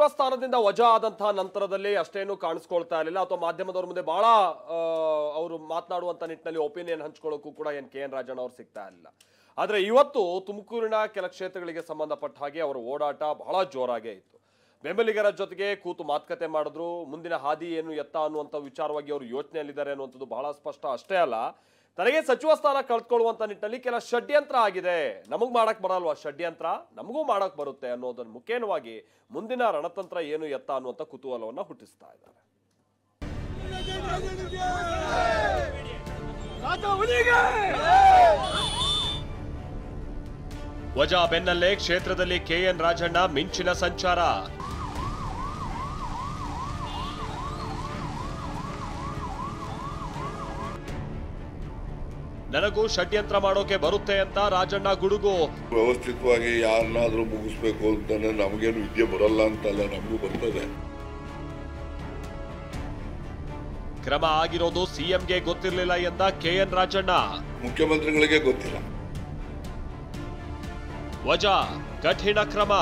ಸಚಿವ ಸ್ಥಾನದಿಂದ ವಜಾ ಆದಂತಹ ನಂತರದಲ್ಲಿ ಅಷ್ಟೇನು ಕಾಣಿಸ್ಕೊಳ್ತಾ ಇರಲಿಲ್ಲ ಅಥವಾ ಮಾಧ್ಯಮದವರ ಮುಂದೆ ಬಹಳ ಅವರು ಮಾತನಾಡುವಂತ ನಿಟ್ಟಿನಲ್ಲಿ ಒಪಿನಿಯನ್ ಹಂಚ್ಕೊಳ್ಳೋಕ್ಕೂ ಕೂಡ KN ರಾಜಣ್ಣ ಅವರು ಸಿಗ್ತಾ ಇರಲಿಲ್ಲ. ಆದರೆ ಇವತ್ತು ತುಮಕೂರಿನ ಕೆಲ ಕ್ಷೇತ್ರಗಳಿಗೆ ಸಂಬಂಧಪಟ್ಟ ಹಾಗೆ ಅವರ ಓಡಾಟ ಬಹಳ ಜೋರಾಗೇ ಇತ್ತು. ಬೆಂಬಲಿಗರ ಜೊತೆಗೆ ಕೂತು ಮಾತುಕತೆ ಮಾಡಿದ್ರು. ಮುಂದಿನ ಹಾದಿ ಏನು ಎತ್ತ ಅನ್ನುವಂಥ ವಿಚಾರವಾಗಿ ಅವರು ಯೋಚನೆಯಲ್ಲಿದ್ದಾರೆ ಅನ್ನುವಂಥದ್ದು ಬಹಳ ಸ್ಪಷ್ಟ. ಅಷ್ಟೇ ಅಲ್ಲ, ತನಗೆ ಸಚಿವ ಸ್ಥಾನ ಕಳ್ಕೊಳ್ಳುವಂತ ನಿಟ್ಟಿನಲ್ಲಿ ಕೆಲ ಷಡ್ಯಂತ್ರ ಆಗಿದೆ, ನಮಗ್ ಮಾಡಕ್ ಬರಲ್ವಾ ಷಡ್ಯಂತ್ರ, ನಮಗೂ ಮಾಡಕ್ ಬರುತ್ತೆ ಅನ್ನೋದನ್ನ ಮುಖೇನವಾಗಿ ಮುಂದಿನ ರಣತಂತ್ರ ಏನು ಎತ್ತ ಅನ್ನುವಂಥ ಕುತೂಹಲವನ್ನ ಹುಟ್ಟಿಸ್ತಾ ಇದ್ದಾರೆ. ವಜಾ ಬೆನ್ನಲ್ಲೇ ಕ್ಷೇತ್ರದಲ್ಲಿ KN ರಾಜಣ್ಣ ಮಿಂಚಿನ ಸಂಚಾರ. ನನಗೂ ಷಡ್ಯಂತ್ರ ಮಾಡೋಕೆ ಬರುತ್ತೆ ಅಂತ ರಾಜಣ್ಣ ಗುಡುಗು. ವ್ಯವಸ್ಥಿತವಾಗಿ ಯಾರನ್ನಾದ್ರೂ ಮುಗಿಸ್ಬೇಕು ಅಂತಾನೆ ನಮಗೇನು ವಿದ್ಯೆ ಬರಲ್ಲ ಅಂತಲ್ಲ, ನಮಗೂ ಬರ್ತದೆ. ಕ್ರಮ ಆಗಿರೋದು CMಗೆ ಗೊತ್ತಿರಲಿಲ್ಲ ಎಂದ KN ರಾಜಣ್ಣ. ಮುಖ್ಯಮಂತ್ರಿಗಳಿಗೆ ಗೊತ್ತಿಲ್ಲ. ವಜಾ ಕಠಿಣ ಕ್ರಮ.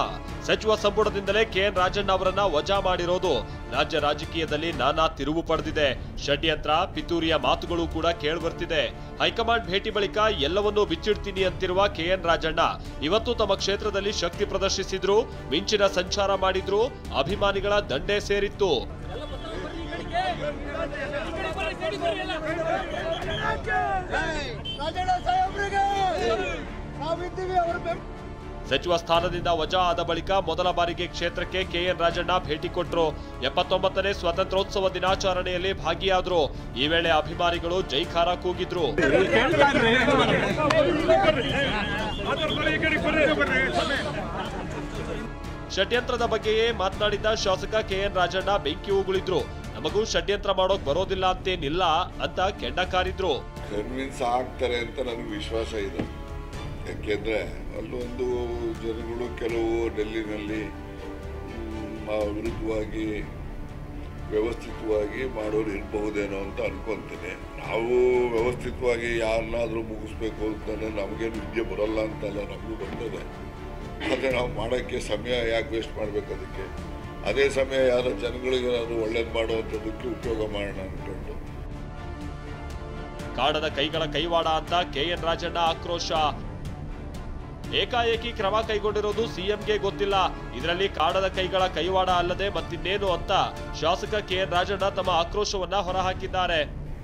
ಸಚಿವ ಸಂಪುಟದಿಂದಲೇ KN ರಾಜಣ್ಣ ಅವರನ್ನ ವಜಾ ಮಾಡಿರೋದು ರಾಜ್ಯ ರಾಜಕೀಯದಲ್ಲಿ ನಾನಾ ತಿರುವು ಪಡೆದಿದೆ. ಷಡ್ಯಂತ್ರ, ಪಿತೂರಿಯ ಮಾತುಗಳು ಕೂಡ ಕೇಳಿಬರ್ತಿದೆ. ಹೈಕಮಾಂಡ್ ಭೇಟಿ ಬಳಿಕ ಎಲ್ಲವನ್ನೂ ಬಿಚ್ಚಿಡ್ತೀನಿ ಅಂತಿರುವ KN ರಾಜಣ್ಣ ಇವತ್ತು ತಮ್ಮ ಕ್ಷೇತ್ರದಲ್ಲಿ ಶಕ್ತಿ ಪ್ರದರ್ಶಿಸಿದ್ರು, ಮಿಂಚಿನ ಸಂಚಾರ ಮಾಡಿದ್ರು, ಅಭಿಮಾನಿಗಳ ದಂಡೇ ಸೇರಿತ್ತು. ಸಚಿವ ಸ್ಥಾನದಿಂದ ವಜಾ ಆದ ಬಳಿಕ ಮೊದಲ ಬಾರಿಗೆ ಕ್ಷೇತ್ರಕ್ಕೆ KN ರಾಜಣ್ಣ ಭೇಟಿ ಕೊಟ್ಟರು. 79ನೇ ಸ್ವಾತಂತ್ರ್ಯೋತ್ಸವ ದಿನಾಚರಣೆಯಲ್ಲಿ ಭಾಗಿಯಾದ್ರು. ಈ ವೇಳೆ ಅಭಿಮಾನಿಗಳು ಜೈಕಾರ ಕೂಗಿದ್ರು. ಷಡ್ಯಂತ್ರದ ಬಗ್ಗೆಯೇ ಮಾತನಾಡಿದ್ದ ಶಾಸಕ KN ರಾಜಣ್ಣ ಬೆಂಕಿ ಉಗುಳಿದ್ರು. ನಮಗೂ ಷಡ್ಯಂತ್ರ ಮಾಡೋಕ್ ಬರೋದಿಲ್ಲ ಅಂತೇನಿಲ್ಲ ಅಂತ ಕೆಂಡ ಕಾರಿದ್ರು. ಕನ್ವಿನ್ಸ್ ಆಗ್ತಾರೆ ಅಂತ ನನಗೆ ವಿಶ್ವಾಸ ಇದೆ. ಯಾಕೆಂದ್ರೆ ಅಲ್ಲೊಂದು ಜನಗಳು ಕೆಲವು ಡೆಲ್ಲಿನಲ್ಲಿ ವಿರುದ್ಧವಾಗಿ ವ್ಯವಸ್ಥಿತವಾಗಿ ಮಾಡೋರು ಇರಬಹುದೇನೋ ಅಂತ ಅನ್ಕೊಂತೀನಿ. ನಾವು ವ್ಯವಸ್ಥಿತವಾಗಿ ಯಾರನ್ನಾದ್ರೂ ಮುಗಿಸ್ಬೇಕು ಅಂತಾನೆ ನಮಗೇನು ವಿದ್ಯೆ ಬರಲ್ಲ ಅಂತಲ್ಲ, ನಮಗೂ ಬರ್ತದೆ. ಆದರೆ ನಾವು ಮಾಡೋಕ್ಕೆ ಸಮಯ ಯಾಕೆ ವೇಸ್ಟ್ ಮಾಡಬೇಕು? ಅದಕ್ಕೆ ಅದೇ ಸಮಯ ಯಾರೋ ಜನಗಳಿಗೆ ಏನಾದರೂ ಒಳ್ಳೇದು ಮಾಡುವಂಥದ್ದಕ್ಕೆ ಉಪಯೋಗ ಮಾಡೋಣ ಅಂದ್ಕೊಂಡು. ಕಾಡದ ಕೈಗಳ ಕೈವಾಡ ಅಂತ KN ರಾಜಣ್ಣ ಆಕ್ರೋಶ. ಏಕಾಏಕಿ ಕ್ರಮ ಕೈಗೊಂಡಿರೋದು CMಗೆ ಗೊತ್ತಿಲ್ಲ, ಇದರಲ್ಲಿ ಕಾಡದ ಕೈಗಳ ಕೈವಾಡ ಅಲ್ಲದೆ ಮತ್ತಿನ್ನೇನು ಅಂತ ಶಾಸಕ KN ರಾಜಣ್ಣ ತಮ್ಮ ಆಕ್ರೋಶವನ್ನ ಹೊರಹಾಕಿದ್ದಾರೆ.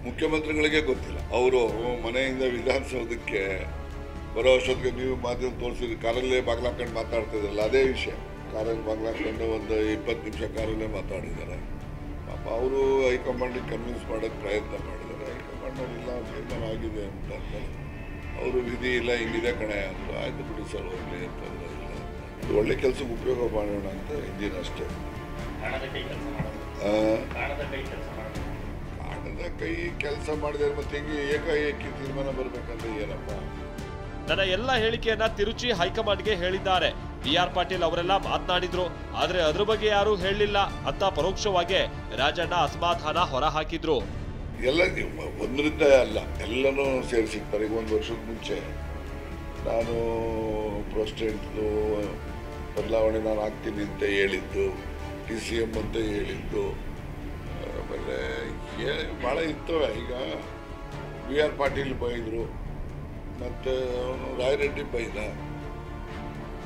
ಮುಖ್ಯಮಂತ್ರಿಗಳಿಗೆ ಗೊತ್ತಿಲ್ಲ. ಅವರು ಮನೆಯಿಂದ ವಿಧಾನಸೌಧಕ್ಕೆ ಬರೋ ಅಷ್ಟೊತ್ತಿಗೆ ನೀವು ಮಾಧ್ಯಮ ತೋರಿಸಿದ್ರೆ ಕಾರಲ್ಲೇ ಬಾಗ್ಲಾಕೊಂಡು ಮಾತಾಡ್ತಿದ್ರಲ್ಲ, ಅದೇ ವಿಷಯ. ಕಾರಲ್ಲಿ ಬಾಗ್ಲಾಕೊಂಡು ಒಂದು 20 ನಿಮಿಷ ಕಾರಲ್ಲೇ ಮಾತಾಡಿದ್ದಾರೆ. ಪಾಪ ಅವರು ಹೈಕಮಾಂಡಿಗೆ ಕನ್ವಿನ್ಸ್ ಮಾಡೋಕ್ಕೆ ಪ್ರಯತ್ನ ಮಾಡಿದ್ದಾರೆ. ಹೈಕಮಾಂಡಲ್ಲಿ ಇಲ್ಲ ತೀರ್ಮಾನ ಆಗಿದೆ ಅಂತ ಅವರು ವಿಧಿ ಇಲ್ಲ, ಹಿಂಗಿದೆ ಕಣೆ ಅಂತ. ಆಯ್ತು ಬಿಡಿ ಸರ್, ಹೋಗಲಿ ಅಂತಂದ್ರೆ ಇಲ್ಲ, ಒಳ್ಳೆ ಕೆಲಸಕ್ಕೆ ಉಪಯೋಗ ಮಾಡೋಣ ಅಂತ ಇದ್ದೀನಿ ಅಷ್ಟೇ. ಕಾಣದ ಕೈ ಕೆಲಸ ಮಾಡಿದ್ರೆ ಮತ್ತೆ ಹಿಂಗೆ ಏಕಾಏಕಿ ತೀರ್ಮಾನ ಬರ್ಬೇಕಂದ್ರೆ ಏನಪ್ಪ? ನನ್ನ ಎಲ್ಲ ಹೇಳಿಕೆಯನ್ನ ತಿರುಚಿ ಹೈಕಮಾಂಡ್ಗೆ ಹೇಳಿದ್ದಾರೆ. BR ಪಾಟೀಲ್ ಅವರೆಲ್ಲ ಮಾತನಾಡಿದ್ರು, ಆದ್ರೆ ಅದ್ರ ಬಗ್ಗೆ ಯಾರು ಹೇಳಲಿಲ್ಲ ಅಂತ ಪರೋಕ್ಷವಾಗಿ ರಾಜಣ್ಣ ಅಸಮಾಧಾನ ಹೊರಹಾಕಿದ್ರು. ಎಲ್ಲ ಒಂದರಿಂದ ಅಲ್ಲ, ಎಲ್ಲನೂ ಸೇರಿಸಿರ್ತಾರೆ. ಈಗ 1 ವರ್ಷದ ಮುಂಚೆ ನಾನು ಪ್ರೆಸಿಡೆಂಟ್ದು ಬದಲಾವಣೆ ನಾನು ಆಗ್ತೀನಿ ಅಂತ ಹೇಳಿದ್ದು, TCM ಅಂತ ಹೇಳಿದ್ದು, ಆಮೇಲೆ ಭಾಳ ಇರ್ತವೆ. ಈಗ BR ಪಾಟೀಲ್ ಬೈದರು, ಮತ್ತು ಅವನು ರಾಯರೆಡ್ಡಿ ಬೈದ,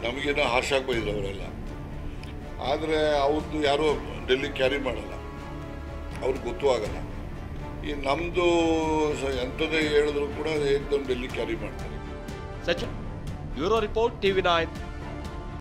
ನಮಗೇನೋ ಹಾರ್ಷಾಗಿ ಬೈದ್ರು ಅವರೆಲ್ಲ. ಆದರೆ ಅವ್ರದ್ದು ಯಾರೂ ಡೆಲ್ಲಿ ಕ್ಯಾರಿ ಮಾಡಲ್ಲ, ಅವ್ರಿಗೆ ಗೊತ್ತೂ ಆಗಲ್ಲ. ಈ ನಮ್ದು ಎಂಥದೇ ಹೇಳಿದ್ರು ಕೂಡ ಏಕದಮ್ ಡೆಲ್ಲಿ ಕ್ಯಾರಿ ಮಾಡ್ತಾರೆ. Bureau report TV9.